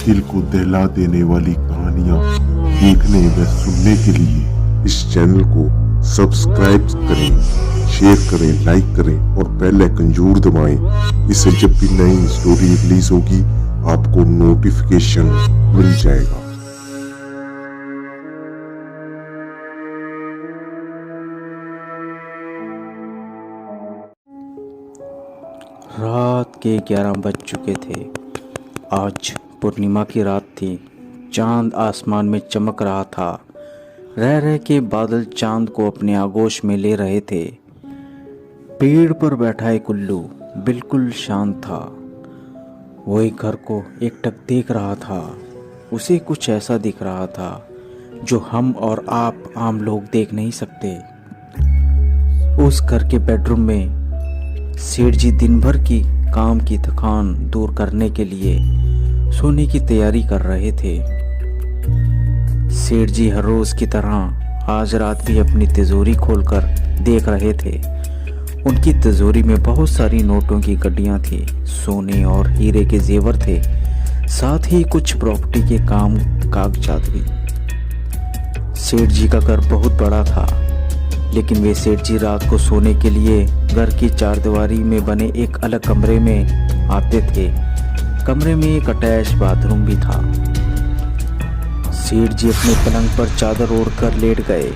दिल को दहला देने वाली कहानियां देखने व सुनने के लिए इस चैनल को सब्सक्राइब करें, शेयर करें, लाइक करें और बेल आइकन जरूर दबाएं। इससे जब भी नई स्टोरी रिलीज होगी आपको नोटिफिकेशन मिल जाएगा। रात के 11 बज चुके थे। आज पूर्णिमा की रात थी। चांद आसमान में चमक रहा था। रह रह के बादल चांद को अपने आगोश में ले रहे थे। पेड़ पर बैठा एक उल्लू बिल्कुल शांत था। वो एक घर को एकटक देख रहा था। उसे कुछ ऐसा दिख रहा था जो हम और आप आम लोग देख नहीं सकते। उस घर के बेडरूम में सेठ जी दिन भर की काम की थकान दूर करने के लिए सोने की तैयारी कर रहे थे। सेठ जी हर रोज की तरह आज रात भी अपनी तिजोरी खोलकर देख रहे थे। उनकी तिजोरी में बहुत सारी नोटों की गड्डियां थी, सोने और हीरे के जेवर थे, साथ ही कुछ प्रॉपर्टी के काम कागजात भी। सेठ जी का घर बहुत बड़ा था, लेकिन वे सेठ जी रात को सोने के लिए घर की चारदीवारी में बने एक अलग कमरे में आते थे। कमरे में एक अटैच बाथरूम भी था। सेठ जी अपने पलंग पर चादर ओढ़कर लेट गए।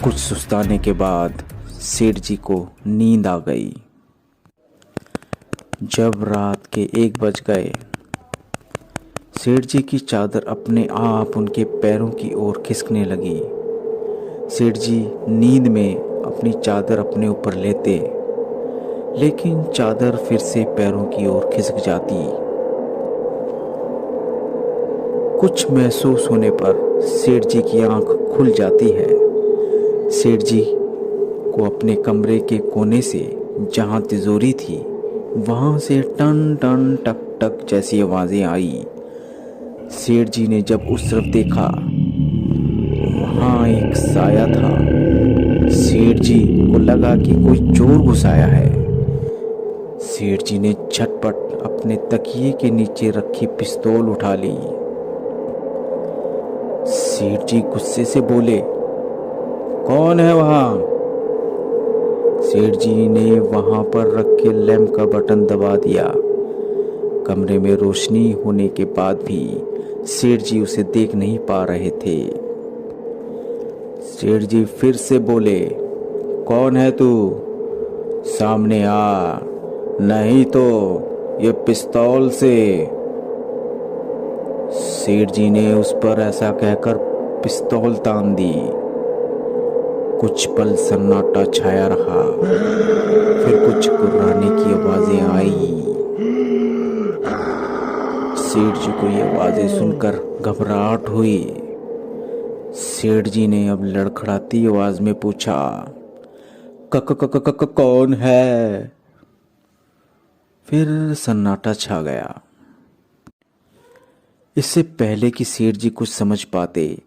कुछ सुस्ताने के बाद सेठ जी को नींद आ गई। जब रात के 1 बज गए, सेठ जी की चादर अपने आप उनके पैरों की ओर खिसकने लगी। सेठ जी नींद में अपनी चादर अपने ऊपर लेते, लेकिन चादर फिर से पैरों की ओर खिसक जाती। कुछ महसूस होने पर सेठ जी की आंख खुल जाती है। सेठ जी को अपने कमरे के कोने से, जहां तिजोरी थी, वहां से टन टन टक टक जैसी आवाजें आई। सेठ जी ने जब उस तरफ देखा, वहां एक साया था। सेठ जी को लगा कि कोई चोर घुस आया है। सेठ जी ने झटपट अपने तकिए के नीचे रखी पिस्तौल उठा ली। सेठ जी गुस्से से बोले, कौन है वहां? सेठ जी ने वहां पर रखे लैंप का बटन दबा दिया। कमरे में रोशनी होने के बाद भी सेठ जी उसे देख नहीं पा रहे थे। सेठ जी फिर से बोले, कौन है तू? सामने आ, नहीं तो ये पिस्तौल से। सेठ जी ने उस पर ऐसा कहकर पिस्तौल तान दी। कुछ पल सन्नाटा छाया रहा, फिर कुछ कुर्राने की आवाजें आई। सेठ जी को ये आवाजें सुनकर घबराहट हुई। सेठ जी ने अब लड़खड़ाती आवाज में पूछा, कौन है? फिर सन्नाटा छा गया। इससे पहले कि सेठ जी कुछ समझ पाते,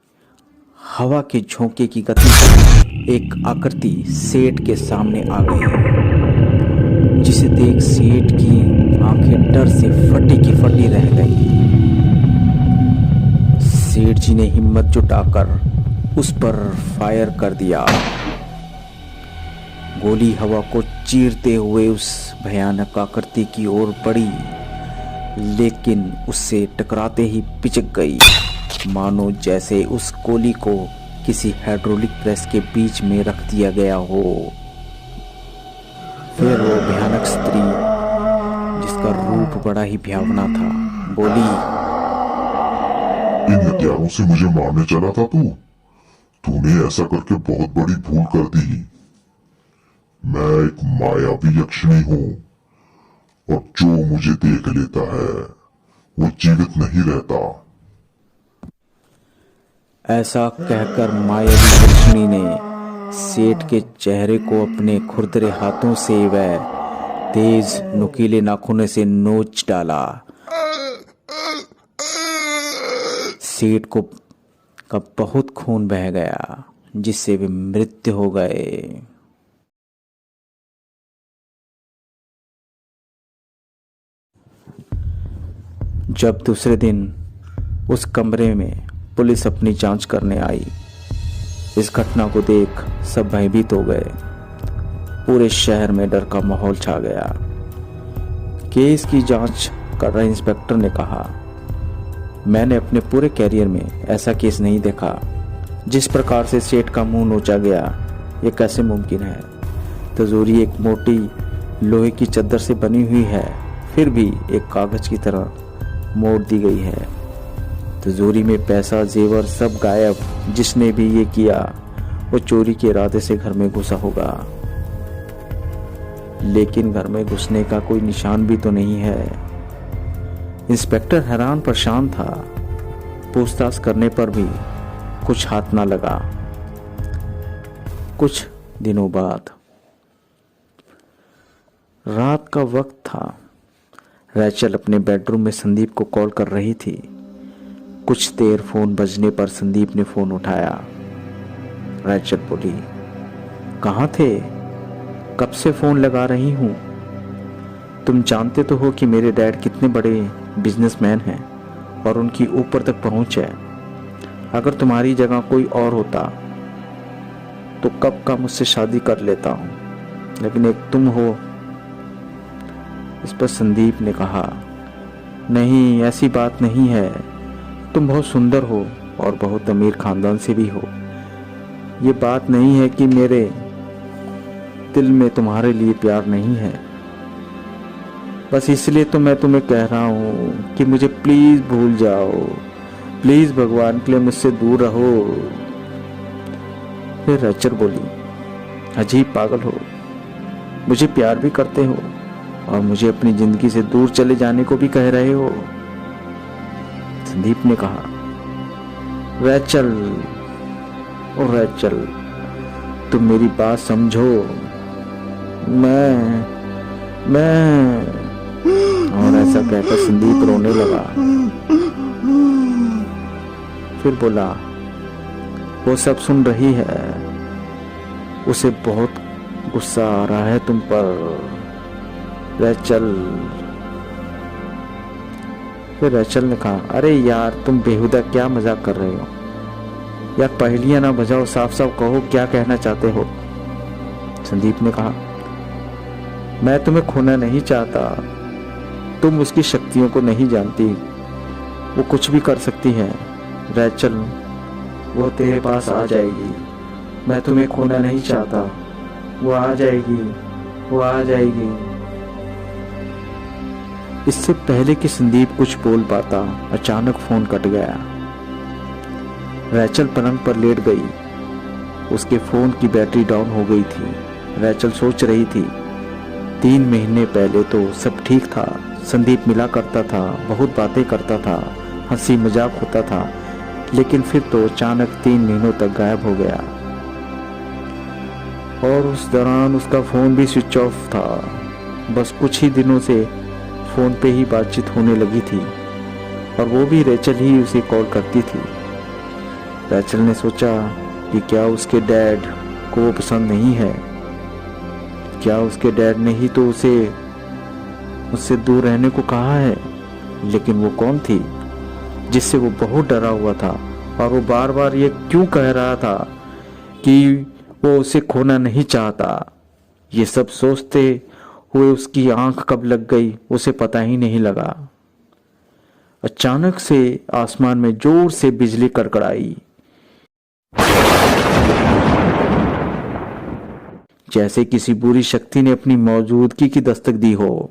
हवा के झोंके की गति से एक आकृति सेठ के सामने आ गई, जिसे देख सेठ की आंखें डर से फटी की फटी रह गई। सेठ जी ने हिम्मत जुटाकर उस पर फायर कर दिया। गोली हवा को चीरते हुए उस भयानक आकृति की ओर बढ़ी, लेकिन उससे टकराते ही पिचक गई, मानो जैसे उस गोली को किसी हाइड्रोलिक प्रेस के बीच में रख दिया गया हो। फिर वो भयानक स्त्री, जिसका रूप बड़ा ही भयावना था, बोली, इन हथियारों से मुझे मारने चला था तूने ऐसा करके बहुत बड़ी भूल कर दी। मैं एक मायावी यक्षिणी हूँ और जो मुझे देख लेता है वो जीवित नहीं रहता। ऐसा कहकर मायावी यक्षिणी ने सेठ के चेहरे को अपने खुरदरे हाथों से व तेज नुकीले नाखूनों से नोच डाला। सेठ को का बहुत खून बह गया, जिससे वे मृत्यु हो गए। जब दूसरे दिन उस कमरे में पुलिस अपनी जांच करने आई। इस घटना को देख सब भयभीत हो गए। पूरे शहर में डर का माहौल छा गया। केस की जांच कर रहे इंस्पेक्टर ने कहा, मैंने अपने पूरे कैरियर में ऐसा केस नहीं देखा। जिस प्रकार से सेठ का मुंह नोचा गया, ये कैसे मुमकिन है? तिजोरी एक मोटी लोहे की चद्दर से बनी हुई है, फिर भी एक कागज की तरह मोड़ दी गई है। तिजोरी में पैसा, जेवर सब गायब। जिसने भी ये किया वो चोरी के इरादे से घर में घुसा होगा, लेकिन घर में घुसने का कोई निशान भी तो नहीं है। इंस्पेक्टर हैरान परेशान था। पूछताछ करने पर भी कुछ हाथ ना लगा। कुछ दिनों बाद रात का वक्त था। रैचल अपने बेडरूम में संदीप को कॉल कर रही थी। कुछ देर फोन बजने पर संदीप ने फोन उठाया। रैचल बोली, कहाँ थे? कब से फोन लगा रही हूँ। तुम जानते तो हो कि मेरे डैड कितने बड़े बिजनेसमैन हैं और उनकी ऊपर तक पहुंच है। अगर तुम्हारी जगह कोई और होता तो कब का मुझसे शादी कर लेता हूँ, लेकिन एक तुम हो। इस पर संदीप ने कहा, नहीं ऐसी बात नहीं है। तुम बहुत सुंदर हो और बहुत अमीर खानदान से भी हो। ये बात नहीं है कि मेरे दिल में तुम्हारे लिए प्यार नहीं है। बस इसलिए तो मैं तुम्हें कह रहा हूँ कि मुझे प्लीज भूल जाओ। प्लीज भगवान के लिए मुझसे दूर रहो। फिर रैचल बोली, अजीब पागल हो। मुझे प्यार भी करते हो और मुझे अपनी जिंदगी से दूर चले जाने को भी कह रहे हो। संदीप ने कहा, रैचल, ओ रैचल, तुम मेरी बात समझो। मैं और ऐसा कहकर संदीप रोने लगा। फिर बोला, वो सब सुन रही है। उसे बहुत गुस्सा आ रहा है तुम पर, रैचल। फिर रैचल ने कहा, अरे यार तुम बेहुदा क्या मजाक कर रहे हो यार, पहेलियां ना बजाओ, साफ साफ कहो क्या कहना चाहते हो। संदीप ने कहा, मैं तुम्हें खोना नहीं चाहता। तुम उसकी शक्तियों को नहीं जानती। वो कुछ भी कर सकती है। रैचल, वो तेरे पास आ जाएगी। मैं तुम्हें खोना नहीं चाहता। वो आ जाएगी, वो आ जाएगी। इससे पहले कि संदीप कुछ बोल पाता, अचानक फोन कट गया। रैचल पलंग पर लेट गई। उसके फोन की बैटरी डाउन हो गई थी। रैचल सोच रही थी, 3 महीने पहले तो सब ठीक था। संदीप मिला करता था, बहुत बातें करता था, हंसी मजाक होता था, लेकिन फिर तो अचानक 3 महीनों तक गायब हो गया। और उस दौरान उसका फोन भी स्विच ऑफ था। बस कुछ ही दिनों से फोन पे ही बातचीत होने लगी थी और वो भी रैचल ही उसे कॉल करती थी। रैचल ने सोचा कि क्या उसके डैड को वो पसंद नहीं है। क्या उसके डैड ने ही तो उसे उससे दूर रहने को कहा है। लेकिन वो कौन थी जिससे वो बहुत डरा हुआ था और वो बार बार ये क्यों कह रहा था कि वो उसे खोना नहीं चाहता। ये सब सोचते हुए उसकी आंख कब लग गई उसे पता ही नहीं लगा। अचानक से आसमान में जोर से बिजली कड़कड़ाई, जैसे किसी बुरी शक्ति ने अपनी मौजूदगी की दस्तक दी हो।